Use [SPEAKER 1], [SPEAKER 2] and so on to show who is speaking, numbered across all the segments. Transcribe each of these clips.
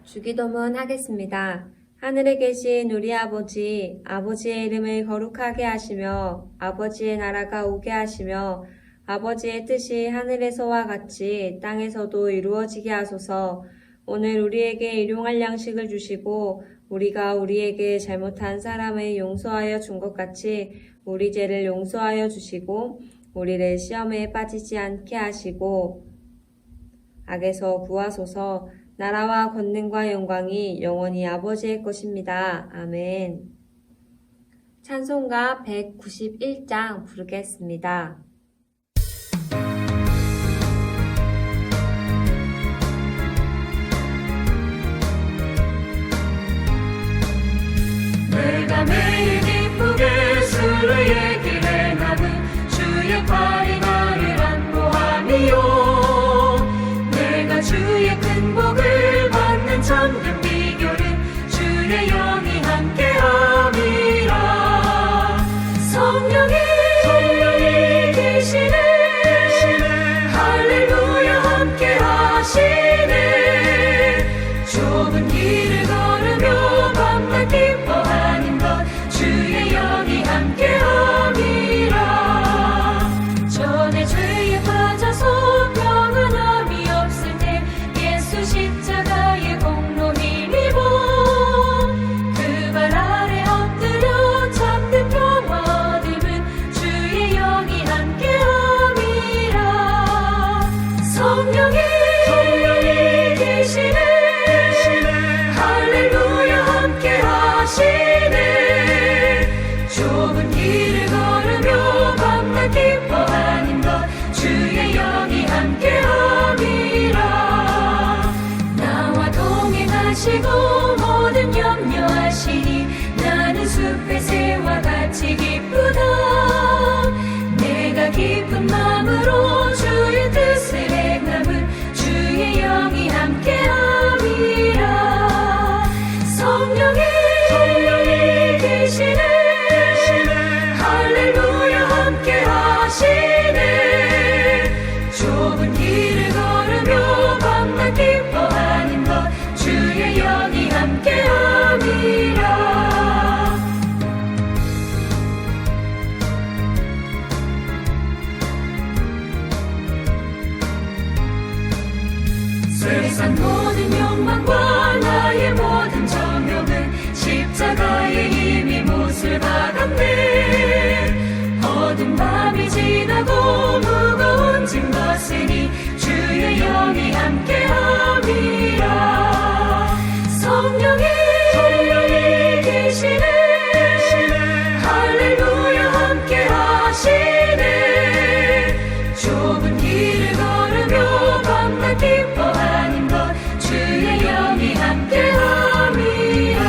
[SPEAKER 1] 주기도문 하겠습니다. 하늘에 계신 우리 아버지, 아버지의 이름을 거룩하게 하시며 아버지의 나라가 오게 하시며 아버지의 뜻이 하늘에서와 같이 땅에서도 이루어지게 하소서. 오늘 우리에게 일용할 양식을 주시고 우리가 우리에게 잘못한 사람을 용서하여 준 것 같이 우리 죄를 용서하여 주시고 우리를 시험에 빠지지 않게 하시고 악에서 구하소서. 나라와 권능과 영광이 영원히 아버지의 것입니다. 아멘. 찬송가 191장 부르겠습니다.
[SPEAKER 2] 내가 매일 기쁘게 주를 얘기해 나는 주의 팔이 나를 안보함이요. 내가 주의 큰 복을 받는 참된 비결은 주의 영이 함께함이라. 성령이 계시네 할렐루야 함께하시네. 좁은 길을 걸으며 밤낮 기뻐하는 것 주의 영이 함께함이라. 전에 죄에 빠져서 평안함이 없을 때 예수 십자가의 공로 힘입어 그 발 아래 엎드려 참된 평화 얻음은 주의 영이 함께함이라. 성령이 계시네 할렐루야 함께하시네. 좁은 길을 걸으며 밤낮 기뻐하는 것 주의 영이 함께함이라. 나와 동행하시고 모든 염려하시니 나는 숲의 새와 같이 기쁘다. 내가 기쁜 마음으로 주의 뜻을 행함은 주의 영이 함께함이라. 성령이 계시네 할렐루야 함께하시네. 좁은 길을 걸으며 밤낮 기뻐하는 것 주의 영이 함께함이라. 세상 모든 욕망과 나의 모든 정욕은 십자가의 힘이 못을 박았네. 어두운 밤이 지나고 무거운 짐 벗으니 주의 영이 함께함이라. 성령이 계시네 할렐루야 함께하시네. 좁은 길을 걸으며 밤낮 기뻐하는 것 주의 영이 함께함이라.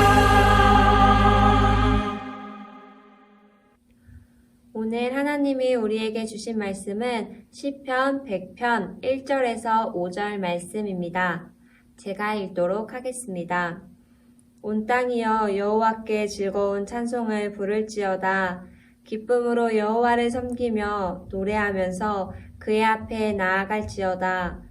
[SPEAKER 1] 오늘 하나님이 우리에게 주신 말씀은 시편 100편 1절에서 5절 말씀입니다. 제가 읽도록 하겠습니다. 온 땅이여 여호와께 즐거운 찬송을 부를지어다. 기쁨으로 여호와를 섬기며 노래하면서 그의 앞에 나아갈지어다.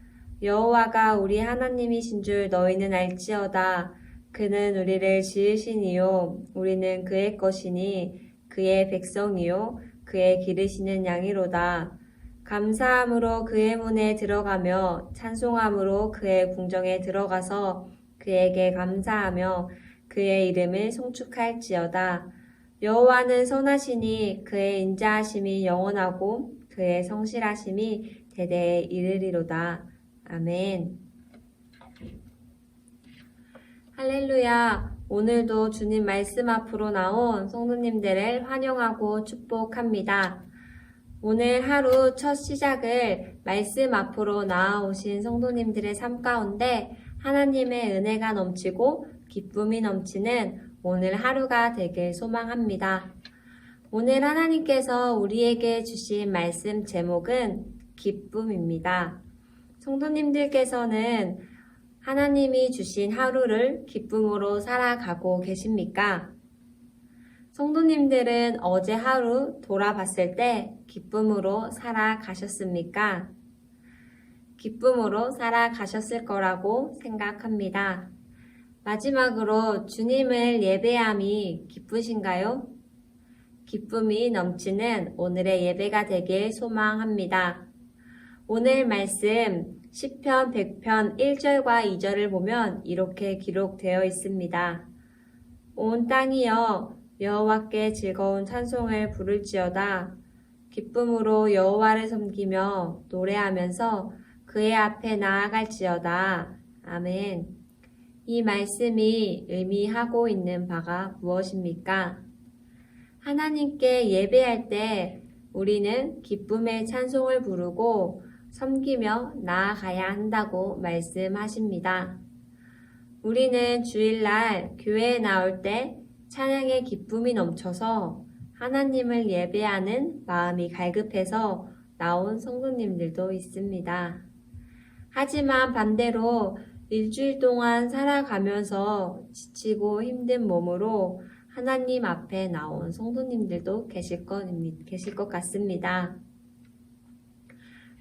[SPEAKER 1] 여호와가 우리 하나님이신 줄 너희는 알지어다. 그는 우리를 지으시니요 우리는 그의 것이니 그의 백성이요 그의 기르시는 양이로다. 감사함으로 그의 문에 들어가며 찬송함으로 그의 궁정에 들어가서 그에게 감사하며 그의 이름을 송축할지어다. 여호와는 선하시니 그의 인자하심이 영원하고 그의 성실하심이 대대에 이르리로다. 아멘. 할렐루야. 오늘도 주님 말씀 앞으로 나온 성도님들을 환영하고 축복합니다. 오늘 하루 첫 시작을 말씀 앞으로 나아오신 성도님들의 삶 가운데 하나님의 은혜가 넘치고 기쁨이 넘치는 오늘 하루가 되길 소망합니다. 오늘 하나님께서 우리에게 주신 말씀 제목은 기쁨입니다. 성도님들께서는 하나님이 주신 하루를 기쁨으로 살아가고 계십니까? 성도님들은 어제 하루 돌아봤을 때 기쁨으로 살아가셨습니까? 기쁨으로 살아가셨을 거라고 생각합니다. 마지막으로 주님을 예배함이 기쁘신가요? 기쁨이 넘치는 오늘의 예배가 되길 소망합니다. 오늘 말씀 시편 100편 1절과 2절을 보면 이렇게 기록되어 있습니다. 온 땅이여 여호와께 즐거운 찬송을 부를지어다. 기쁨으로 여호와를 섬기며 노래하면서 그의 앞에 나아갈지어다. 아멘. 이 말씀이 의미하고 있는 바가 무엇입니까? 하나님께 예배할 때 우리는 기쁨의 찬송을 부르고 섬기며 나아가야 한다고 말씀하십니다. 우리는 주일날 교회에 나올 때 찬양의 기쁨이 넘쳐서 하나님을 예배하는 마음이 갈급해서 나온 성도님들도 있습니다. 하지만 반대로 일주일 동안 살아가면서 지치고 힘든 몸으로 하나님 앞에 나온 성도님들도 계실 것 같습니다.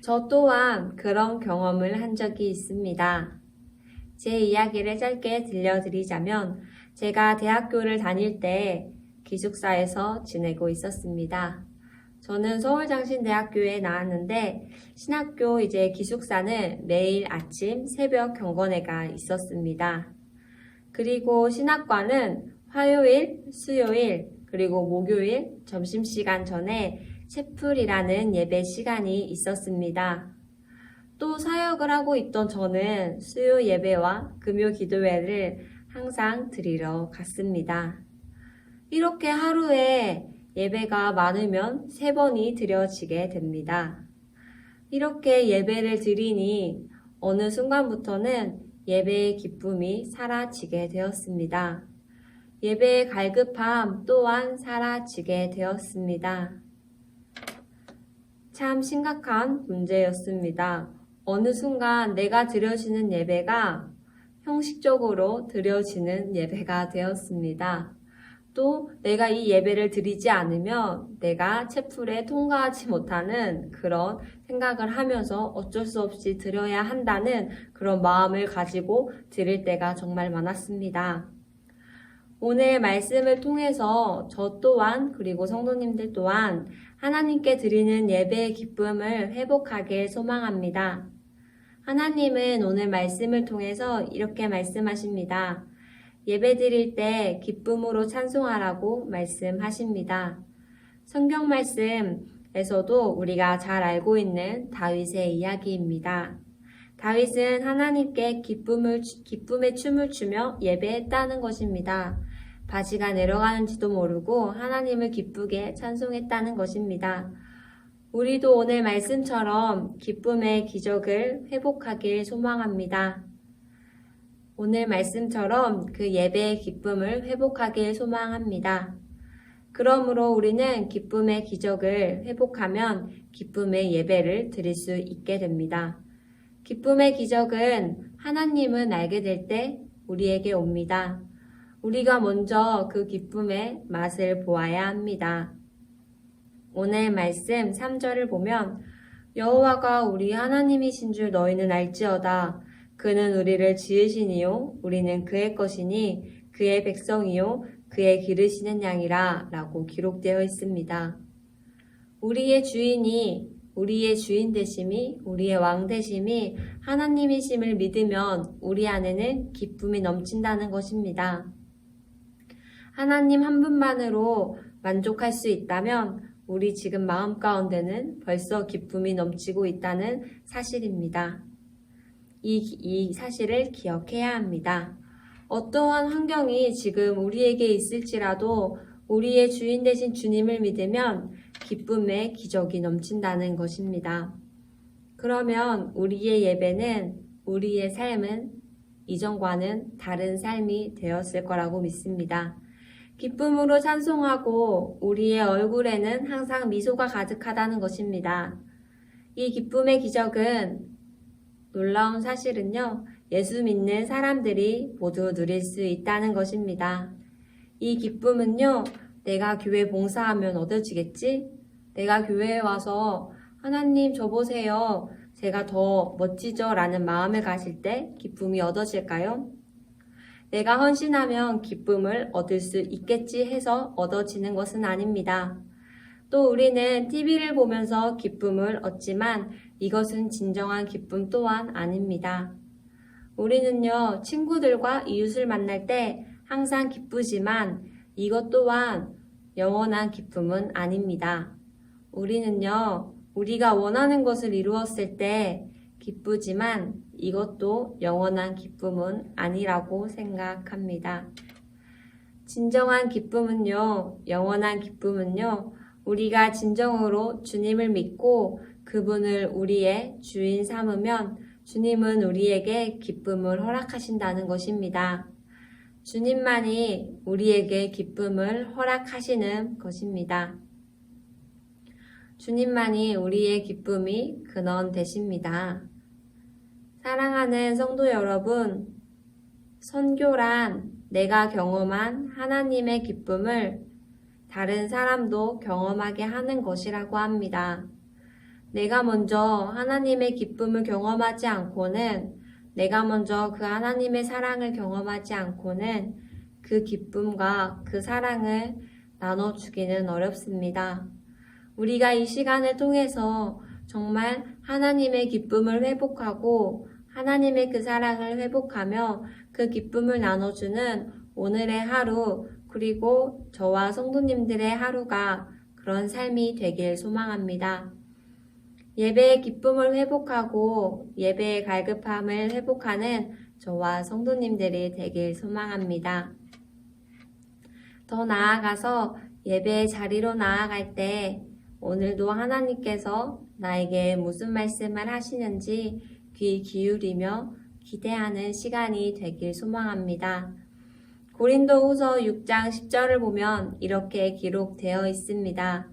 [SPEAKER 1] 저 또한 그런 경험을 한 적이 있습니다. 제 이야기를 짧게 들려드리자면 제가 대학교를 다닐 때 기숙사에서 지내고 있었습니다. 저는 서울장신대학교에 나왔는데 신학교 기숙사는 매일 아침 새벽 경건회가 있었습니다. 그리고 신학과는 화요일, 수요일, 그리고 목요일 점심시간 전에 채플이라는 예배 시간이 있었습니다. 또 사역을 하고 있던 저는 수요 예배와 금요 기도회를 항상 드리러 갔습니다. 이렇게 하루에 예배가 많으면 3번이 드려지게 됩니다. 이렇게 예배를 드리니 어느 순간부터는 예배의 기쁨이 사라지게 되었습니다. 예배의 갈급함 또한 사라지게 되었습니다. 참 심각한 문제였습니다. 어느 순간 내가 드려지는 예배가 형식적으로 드려지는 예배가 되었습니다. 또 내가 이 예배를 드리지 않으면 내가 채플에 통과하지 못하는 그런 생각을 하면서 어쩔 수 없이 드려야 한다는 그런 마음을 가지고 드릴 때가 정말 많았습니다. 오늘 말씀을 통해서 저 또한 그리고 성도님들 또한 하나님께 드리는 예배의 기쁨을 회복하길 소망합니다. 하나님은 오늘 말씀을 통해서 이렇게 말씀하십니다. 예배 드릴 때 기쁨으로 찬송하라고 말씀하십니다. 성경 말씀에서도 우리가 잘 알고 있는 다윗의 이야기입니다. 다윗은 하나님께 기쁨의 춤을 추며 예배했다는 것입니다. 바지가 내려가는지도 모르고 하나님을 기쁘게 찬송했다는 것입니다. 우리도 오늘 말씀처럼 기쁨의 기적을 회복하길 소망합니다. 오늘 말씀처럼 그 예배의 기쁨을 회복하길 소망합니다. 그러므로 우리는 기쁨의 기적을 회복하면 기쁨의 예배를 드릴 수 있게 됩니다. 기쁨의 기적은 하나님은 알게 될 때 우리에게 옵니다. 우리가 먼저 그 기쁨의 맛을 보아야 합니다. 오늘 말씀 3절을 보면 여호와가 우리 하나님이신 줄 너희는 알지어다. 그는 우리를 지으시니요 우리는 그의 것이니 그의 백성이요 그의 기르시는 양이라 라고 기록되어 있습니다. 우리의 주인이 우리의 주인 되심이 우리의 왕 되심이 하나님이심을 믿으면 우리 안에는 기쁨이 넘친다는 것입니다. 하나님 한 분만으로 만족할 수 있다면 우리 지금 마음 가운데는 벌써 기쁨이 넘치고 있다는 사실입니다. 이 사실을 기억해야 합니다. 어떠한 환경이 지금 우리에게 있을지라도 우리의 주인 되신 주님을 믿으면 기쁨의 기적이 넘친다는 것입니다. 그러면 우리의 예배는, 우리의 삶은 이전과는 다른 삶이 되었을 거라고 믿습니다. 기쁨으로 찬송하고 우리의 얼굴에는 항상 미소가 가득하다는 것입니다. 이 기쁨의 기적은 놀라운 사실은요, 예수 믿는 사람들이 모두 누릴 수 있다는 것입니다. 이 기쁨은요, 내가 교회 봉사하면 얻어지겠지? 내가 교회에 와서 하나님 저 보세요. 제가 더 멋지죠? 라는 마음을 가질 때 기쁨이 얻어질까요? 내가 헌신하면 기쁨을 얻을 수 있겠지 해서 얻어지는 것은 아닙니다. 또 우리는 TV를 보면서 기쁨을 얻지만 이것은 진정한 기쁨 또한 아닙니다. 우리는요, 친구들과 이웃을 만날 때 항상 기쁘지만 이것 또한 영원한 기쁨은 아닙니다. 우리는요, 우리가 원하는 것을 이루었을 때 기쁘지만 이것도 영원한 기쁨은 아니라고 생각합니다. 진정한 기쁨은요, 영원한 기쁨은요, 우리가 진정으로 주님을 믿고 그분을 우리의 주인 삼으면 주님은 우리에게 기쁨을 허락하신다는 것입니다. 주님만이 우리에게 기쁨을 허락하시는 것입니다. 주님만이 우리의 기쁨이 근원 되십니다. 사랑하는 성도 여러분, 선교란 내가 경험한 하나님의 기쁨을 다른 사람도 경험하게 하는 것이라고 합니다. 내가 먼저 하나님의 기쁨을 경험하지 않고는, 내가 먼저 그 하나님의 사랑을 경험하지 않고는 그 기쁨과 그 사랑을 나눠주기는 어렵습니다. 우리가 이 시간을 통해서 정말 하나님의 기쁨을 회복하고 하나님의 그 사랑을 회복하며 그 기쁨을 나눠주는 오늘의 하루, 그리고 저와 성도님들의 하루가 그런 삶이 되길 소망합니다. 예배의 기쁨을 회복하고 예배의 갈급함을 회복하는 저와 성도님들이 되길 소망합니다. 더 나아가서 예배의 자리로 나아갈 때 오늘도 하나님께서 나에게 무슨 말씀을 하시는지 귀 기울이며 기대하는 시간이 되길 소망합니다. 고린도후서 6장 10절을 보면 이렇게 기록되어 있습니다.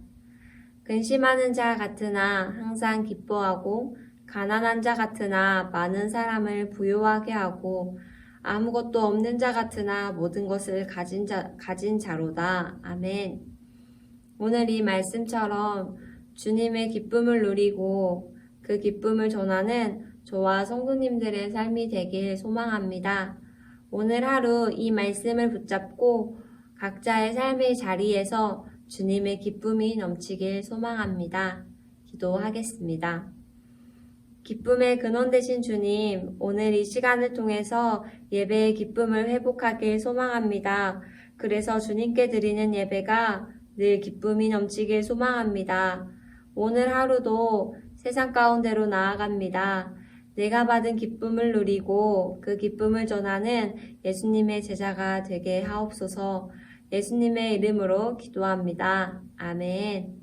[SPEAKER 1] 근심하는 자 같으나 항상 기뻐하고 가난한 자 같으나 많은 사람을 부유하게 하고 아무것도 없는 자 같으나 모든 것을 가진 자로다. 아멘. 오늘 이 말씀처럼 주님의 기쁨을 누리고 그 기쁨을 전하는 저와 성도님들의 삶이 되길 소망합니다. 오늘 하루 이 말씀을 붙잡고 각자의 삶의 자리에서 주님의 기쁨이 넘치길 소망합니다. 기도하겠습니다. 기쁨의 근원 되신 주님, 오늘 이 시간을 통해서 예배의 기쁨을 회복하길 소망합니다. 그래서 주님께 드리는 예배가 늘 기쁨이 넘치길 소망합니다. 오늘 하루도 세상 가운데로 나아갑니다. 내가 받은 기쁨을 누리고 그 기쁨을 전하는 예수님의 제자가 되게 하옵소서. 예수님의 이름으로 기도합니다. 아멘.